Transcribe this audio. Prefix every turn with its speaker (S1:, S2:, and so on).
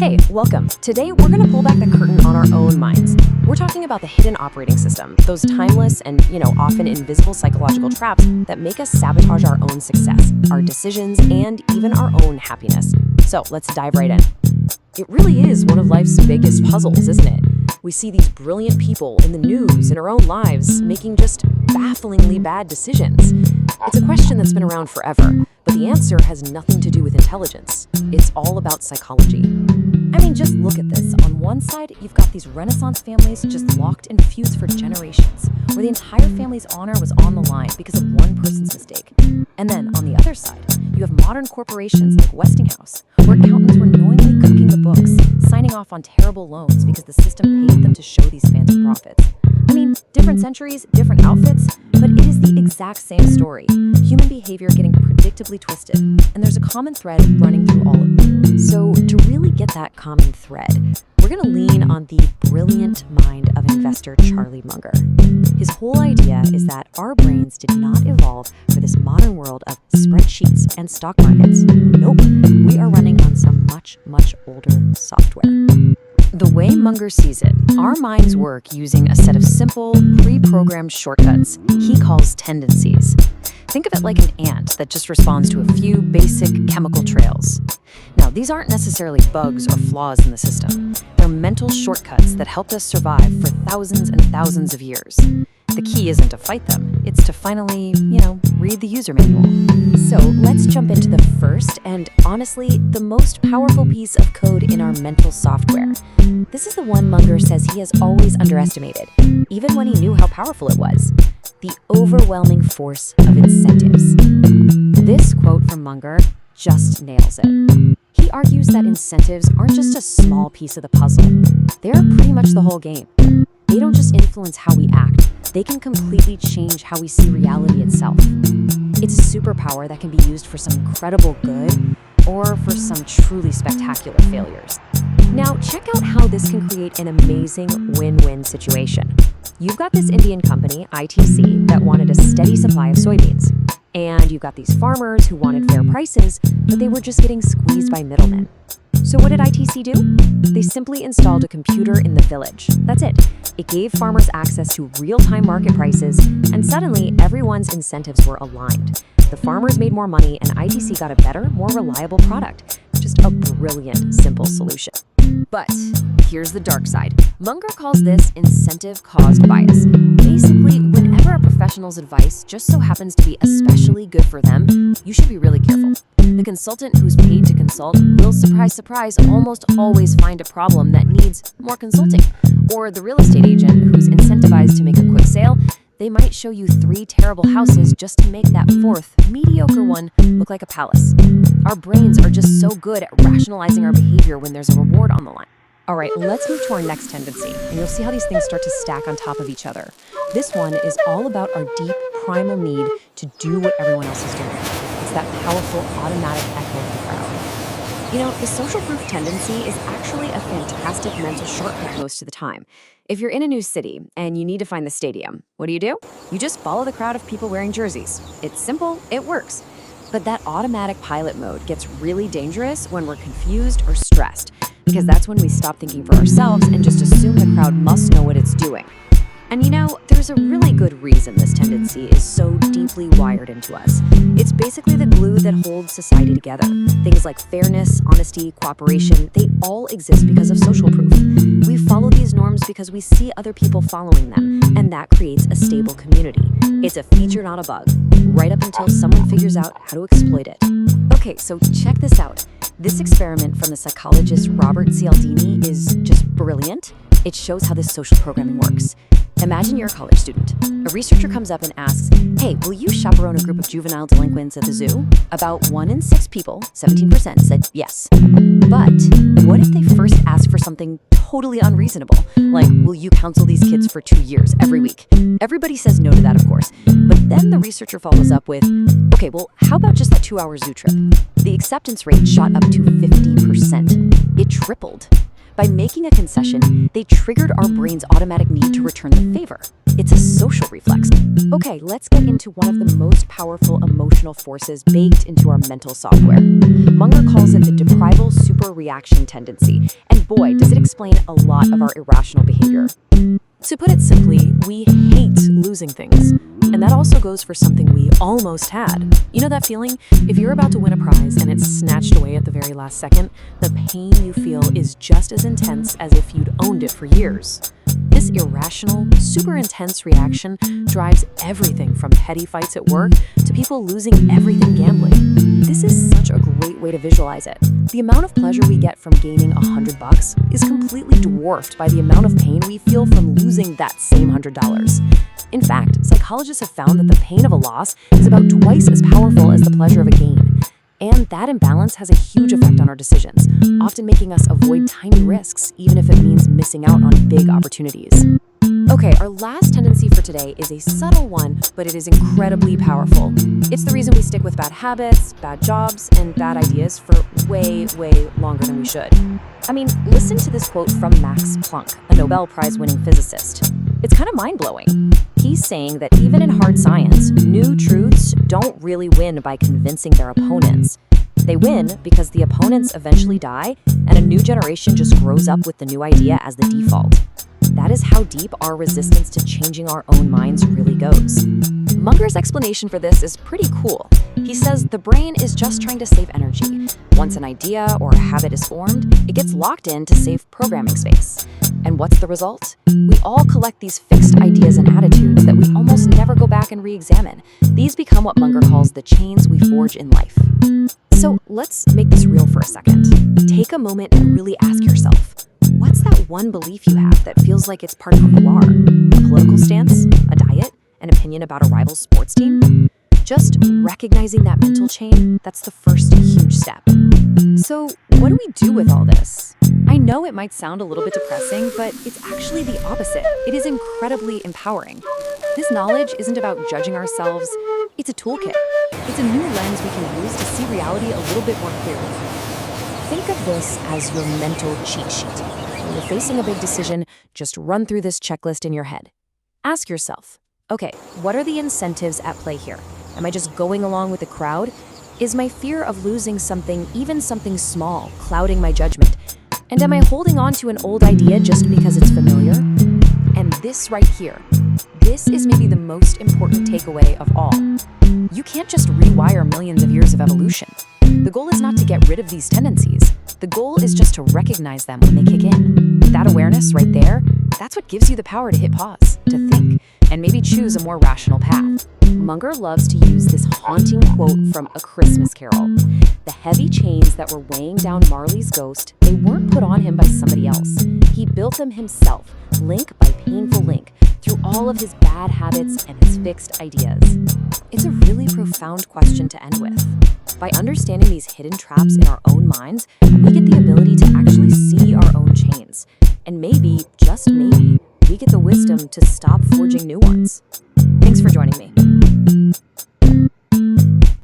S1: Hey, welcome. Today, we're going to pull back the curtain on our own minds. We're talking about the hidden operating system, those timeless and, often invisible psychological traps that make us sabotage our own success, our decisions, and even our own happiness. So let's dive right in. It really is one of life's biggest puzzles, isn't it? We see these brilliant people in the news, in our own lives, making just bafflingly bad decisions. It's a question that's been around forever, but the answer has nothing to do with intelligence. It's all about psychology.
S2: I mean, just look at this. On one side, you've got these Renaissance families just locked in feuds for generations, where the entire family's honor was on the line because of one person's mistake. And then, on the other side, you have modern corporations like Westinghouse, where accountants were knowingly cooking the books, signing off on terrible loans because the system paid them to show these phantom profits. I mean, different centuries, different outfits, but it is the exact same story. Human behavior getting predictably twisted, and there's a common thread running through all of it.
S1: So, to really get that common thread, we're going to lean on the brilliant mind of investor Charlie Munger. His whole idea is that our brains did not evolve for this modern world of spreadsheets and stock markets. Nope, we are running on some much, much older software. The way Munger sees it, our minds work using a set of simple, pre-programmed shortcuts he calls tendencies. Think of it like an ant that just responds to a few basic chemical trails. Now, these aren't necessarily bugs or flaws in the system. They're mental shortcuts that helped us survive for thousands and thousands of years. The key isn't to fight them, it's to finally, read the user manual. So let's jump into the first and, honestly, the most powerful piece of code in our mental software. This is the one Munger says he has always underestimated, even when he knew how powerful it was. The overwhelming force of incentives. This quote from Munger just nails it. He argues that incentives aren't just a small piece of the puzzle. They're pretty much the whole game. They don't just influence how we act, they can completely change how we see reality itself. It's a superpower that can be used for some incredible good or for some truly spectacular failures. Now, check out how this can create an amazing win-win situation. You've got this Indian company, ITC, that wanted a steady supply of soybeans. And you've got these farmers who wanted fair prices, but they were just getting squeezed by middlemen. So what did ITC do? They simply installed a computer in the village. That's it. It gave farmers access to real-time market prices, and suddenly everyone's incentives were aligned. The farmers made more money, and ITC got a better, more reliable product. Just a brilliant, simple solution. But here's the dark side. Munger calls this incentive-caused bias. Basically, whenever a professional's advice just so happens to be especially good for them, you should be really careful. The consultant who's paid to consult will, surprise, surprise, almost always find a problem that needs more consulting. Or the real estate agent who's incentivized to make a quick sale, they might show you 3 terrible houses just to make that 4th, mediocre one look like a palace. Our brains are just so good at rationalizing our behavior when there's a reward on the line. All right, let's move to our next tendency, and you'll see how these things start to stack on top of each other. This one is all about our deep, primal need to do what everyone else is doing. It's that powerful, automatic echo of the crowd. The social proof tendency is actually a fantastic mental shortcut most of the time. If you're in a new city and you need to find the stadium, what do? You just follow the crowd of people wearing jerseys. It's simple, it works. But that automatic pilot mode gets really dangerous when we're confused or stressed, because that's when we stop thinking for ourselves and just assume the crowd must know what it's doing. And there's a really good reason this tendency is so deeply wired into us. It's basically the glue that holds society together. Things like fairness, honesty, cooperation, they all exist because of social proof. We follow these norms because we see other people following them, and that creates a stable community. It's a feature, not a bug, right up until someone figures out how to exploit it. Okay, so check this out. This experiment from the psychologist Robert Cialdini is just brilliant. It shows how this social programming works. Imagine you're a college student. A researcher comes up and asks, hey, will you chaperone a group of juvenile delinquents at the zoo? About 1 in 6 people, 17%, said yes. But what if they first ask for something totally unreasonable? Like, will you counsel these kids for 2 years, every week? Everybody says no to that, of course. But then the researcher follows up with, okay, well, how about just that 2-hour zoo trip? The acceptance rate shot up to 50%. It tripled.
S2: By making a concession, they triggered our brain's automatic need to return the favor. It's a social reflex. Okay, let's get into one of the most powerful emotional forces baked into our mental software. Munger calls it the deprival super reaction tendency, and boy, does it explain a lot of our irrational behavior.
S1: To put it simply, we hate losing things. And that also goes for something we almost had. You know that feeling? If you're about to win a prize and it's snatched away at the very last second, the pain you feel is just as intense as if you'd owned it for years. This irrational, super intense reaction drives everything from petty fights at work to people losing everything gambling. This is such a great way to visualize it. The amount of pleasure we get from gaining $100 is completely dwarfed by the amount of pain we feel from losing that same $100. In fact, psychologists have found that the pain of a loss is about twice as powerful as the pleasure of a gain. And that imbalance has a huge effect on our decisions, often making us avoid tiny risks, even if it means missing out on big opportunities. Okay, our last tendency for today is a subtle one, but it is incredibly powerful. It's the reason we stick with bad habits, bad jobs, and bad ideas for way, way longer than we should. I mean, listen to this quote from Max Planck, a Nobel Prize-winning physicist. It's kind of mind-blowing. He's saying that even in hard science, new truths don't really win by convincing their opponents. They win because the opponents eventually die, and a new generation just grows up with the new idea as the default. That is how deep our resistance to changing our own minds really goes. Munger's explanation for this is pretty cool. He says the brain is just trying to save energy. Once an idea or a habit is formed, it gets locked in to save programming space. And what's the result? We all collect these fixed ideas and attitudes that we almost never go back and re-examine. These become what Munger calls the chains we forge in life. So let's make this real for a second. Take a moment and really ask yourself, what's that one belief you have that feels like it's part of who you are? A political stance? A diet? An opinion about a rival sports team? Just recognizing that mental chain, that's the first huge step. So what do we do with all this? I know it might sound a little bit depressing, but it's actually the opposite. It is incredibly empowering. This knowledge isn't about judging ourselves. It's a toolkit. It's a new lens we can use to see reality a little bit more clearly. Think of this as your mental cheat sheet. When you're facing a big decision, just run through this checklist in your head. Ask yourself, okay, what are the incentives at play here? Am I just going along with the crowd? Is my fear of losing something, even something small, clouding my judgment? And am I holding on to an old idea just because it's familiar? And this right here, this is maybe the most important takeaway of all. You can't just rewire millions of years of evolution. The goal is not to get rid of these tendencies. The goal is just to recognize them when they kick in. That awareness right there, that's what gives you the power to hit pause, to think, and maybe choose a more rational path. Munger loves to use this haunting quote from A Christmas Carol. The heavy chains that were weighing down Marley's ghost, they weren't put on him by somebody else. He built them himself, link by painful link, through all of his bad habits and his fixed ideas. It's a really profound question to end with. By understanding these hidden traps in our own minds, we get the ability to actually see our own chains. And maybe, just maybe, we get the wisdom to stop forging new ones. Thanks for joining me.